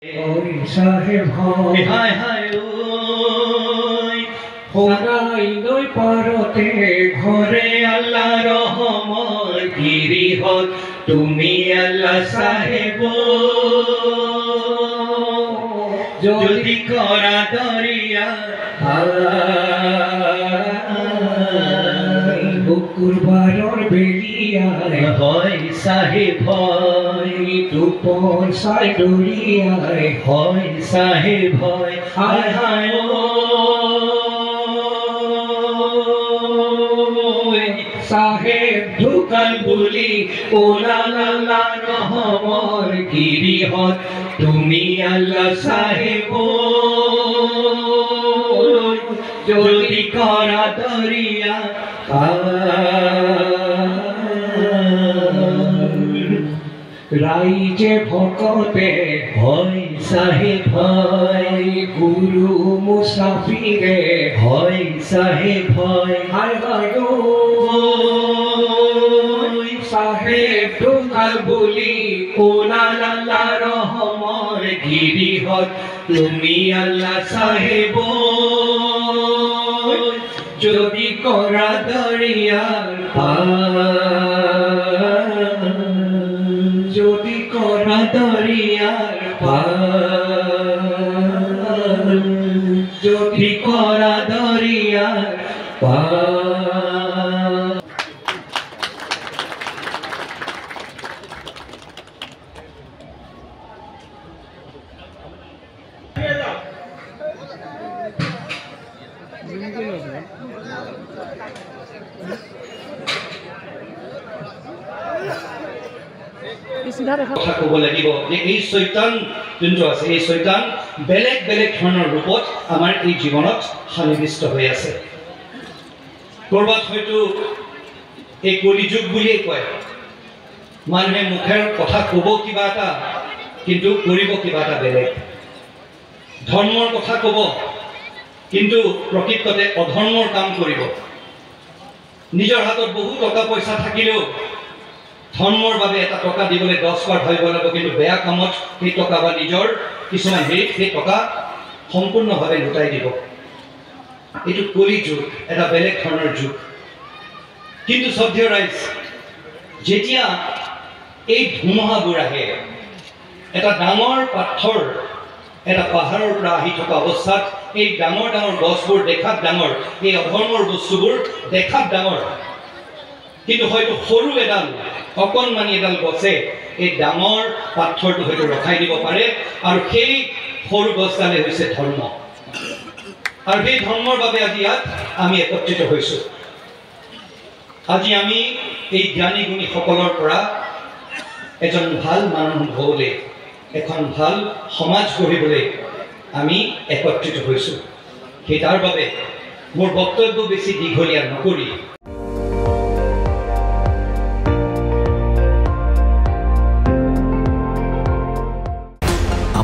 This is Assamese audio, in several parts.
ওই সাহেব হয় হায় হায় ওই হোনাই নই পারতে ঘরে আল্লাহ রহমত গিরিহত তুমি আল্লাহ সাহেব যদি করা দরিয়া বুকুর বারর বেরিয়ায় হয় সাহেব হয় দুপর সাই ডরিয়ায় হয় সাহেব হয় হায় হায় ওই সাহেব ঢুকাল বলি ওলা লাল্লা রহমর গিরিহত তুমি আল্লাহ সাহেব যদি করা দরিয়া রাই যে ভকতে হয় সাহেব হয় গুরু মুসাফিরে হয় সাহেব হয় হায় হায় সাহেব ঢুকাল বলি ওলা লাল্লা রহমর গিরিহত তুমি আল্লাহ সাহেব যদি করা দরিয়ার যদি করা দরিয়ার যদি করা দরিয়ার কথা ক'ব লাগিব যে এই চৈতান যোনটো আছে এই চৈতান বেলেগ বেলেগ ধৰণৰ ৰূপত আমাৰ এই জীৱনত সন্নিৱিষ্ট হৈ আছে ক'ৰবাত হয়তো এই কলিযুগ বুলিয়ে কয় মানুহে মুখেৰ কথা ক'ব কিবা এটা কিন্তু কৰিব কিবা এটা বেলেগ ধৰ্মৰ কথা ক'ব কিন্তু প্ৰকৃততে অধৰ্মৰ কাম কৰিব নিজৰ হাতত বহু টকা পইচা থাকিলেও ধৰ্মৰ বাবে এটা টকা দিবলৈ 10 বাৰ ভাবিব লাগিব কিন্তু বেয়া কামত সেই টকা বা নিজৰ কিছুমান হেৰিত সেই টকা সম্পূৰ্ণভাৱে লুটাই দিব এইটো কলি যুগ এটা বেলেগ ধৰণৰ যুগ কিন্তু শ্ৰদ্ধেয় ৰাইজ যেতিয়া এই ধুমুহাবোৰ আহে এটা ডাঙৰ পাথৰ এটা পাহাৰৰ পৰা আহি থকা অৱস্থাত এই ডাঙৰ ডাঙৰ গছবোৰ দেখাত ডাঙৰ এই অধৰ্মৰ বস্তুবোৰ দেখাত ডাঙৰ কিন্তু হয়তো সৰু এডাল অকণমানি এডাল গছে এই ডাঙৰ পাথৰটো হয়তো ৰখাই দিব পাৰে আৰু সেই সৰু গছডালে হৈছে ধৰ্ম আৰু সেই ধৰ্মৰ বাবে আজি ইয়াত আমি একত্ৰিত হৈছোঁ আজি আমি এই জ্ঞানী গুণীসকলৰ পৰা এজন ভাল মানুহ হ'বলৈ এখন ভাল সমাজ গঢ়িবলৈ আমি একত্ৰিত হৈছোঁ সেই তাৰ বাবে মোৰ বক্তব্য বেছি দীঘলীয়া নকৰি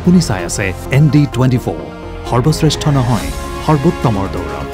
আপুনি চাই আছে ND24 সৰ্বশ্ৰেষ্ঠ নহয় সৰ্বোত্তমৰ দৌৰত